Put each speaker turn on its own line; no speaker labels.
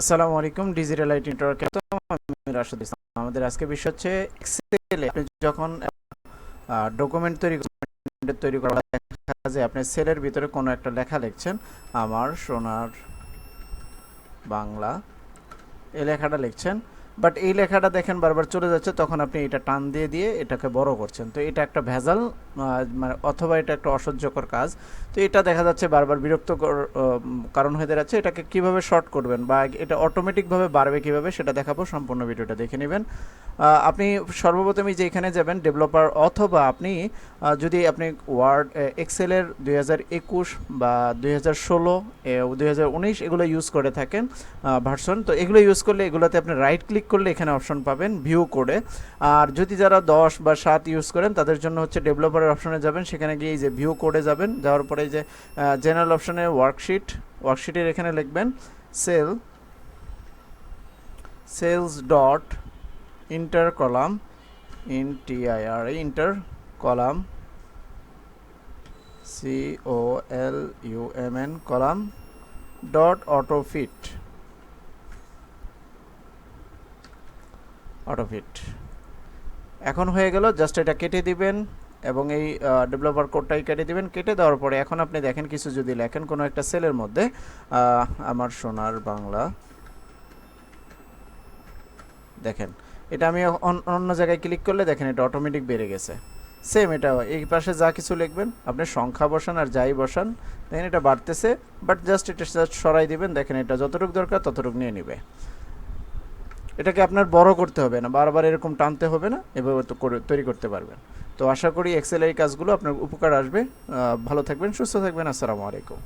আসসালামু আলাইকুম, digital IT নেটওয়ার্কে আমি রাশেদ ইসলাম। আমাদের আজকে বিষয় হচ্ছে এক্সেলে আপনি যখন ডকুমেন্ট তৈরি করা দেখা যায় আপনি সেলের ভিতরে কোনো একটা লেখা লিখছেন, আমার সোনার বাংলা, এই লেখাটা লিখছেন, বাট এই লেখাটা দেখেন বারবার চলে যাচ্ছে, তখন আপনি এটা টান দিয়ে দিয়ে এটাকে বড় করছেন। তো এটা একটা ভেজাল, মানে অথবা এটা একটা অসহ্যকর কাজ। তো এটা দেখা যাচ্ছে বারবার বিরক্তকর কারণ হয়ে দাঁড়াচ্ছে। এটাকে কিভাবে শর্ট করবেন বা এটা অটোমেটিকভাবে বাড়বে কিভাবে সেটা দেখাবো, সম্পূর্ণ ভিডিওটা দেখে নেবেন। আপনি সর্বপ্রথমই যে এখানে যাবেন ডেভেলপার, অথবা আপনি যদি আপনি ওয়ার্ড এক্সেলের 2021 বা 2016 2019 এগুলো ইউজ করে থাকেন ভার্সন, তো এগুলো ইউজ করলে এগুলোতে আপনি রাইট ক্লিক করলে এখানে অপশন পাবেন ভিউ কোডে। আর যদি যারা 10 বা 7 ইউজ করেন তাদের জন্য হচ্ছে ডেভেলপারের অপশনে যাবেন, সেখানে গিয়ে এই যে ভিউ কোডে যাবেন, যাওয়ার পরে এই যে জেনারেল অপশনে ওয়ার্কশিটের এখানে লিখবেন sales dot enter column, enter column COLUMN column dot autofit এখন হয়ে গেল। জাস্ট এটা কেটে দিবেন এবং এই ডেভেলপার কোডটাই কেটে দিবেন। কেটে দেওয়ার পরে এখন আপনি দেখেন কিছু যদি লেখেন কোনো একটা সেলের মধ্যে, আমার সোনার বাংলা, দেখেন এটা আমি অন্য জায়গায় ক্লিক করলে দেখেন এটা অটোমেটিক বেড়ে গেছে। সেম এটা এই পাশে যা কিছু লিখবেন আপনি সংখ্যা বসান আর যাই বসান, দেখেন এটা বাড়তেছে, বাট জাস্ট এটা সরাই দিবেন, দেখেন এটা যতটুকু দরকার ততটুকু নিয়ে নেবে। এটাকে আপনার বড় করতে হবে না, বারবার এরকম টানতে হবে না, এভাবে তো তৈরি করতে পারবেন। তো আশা করি এক্সেল এই কাজগুলো আপনার উপকার আসবে। ভালো থাকবেন, সুস্থ থাকবেন। আসসালামু আলাইকুম।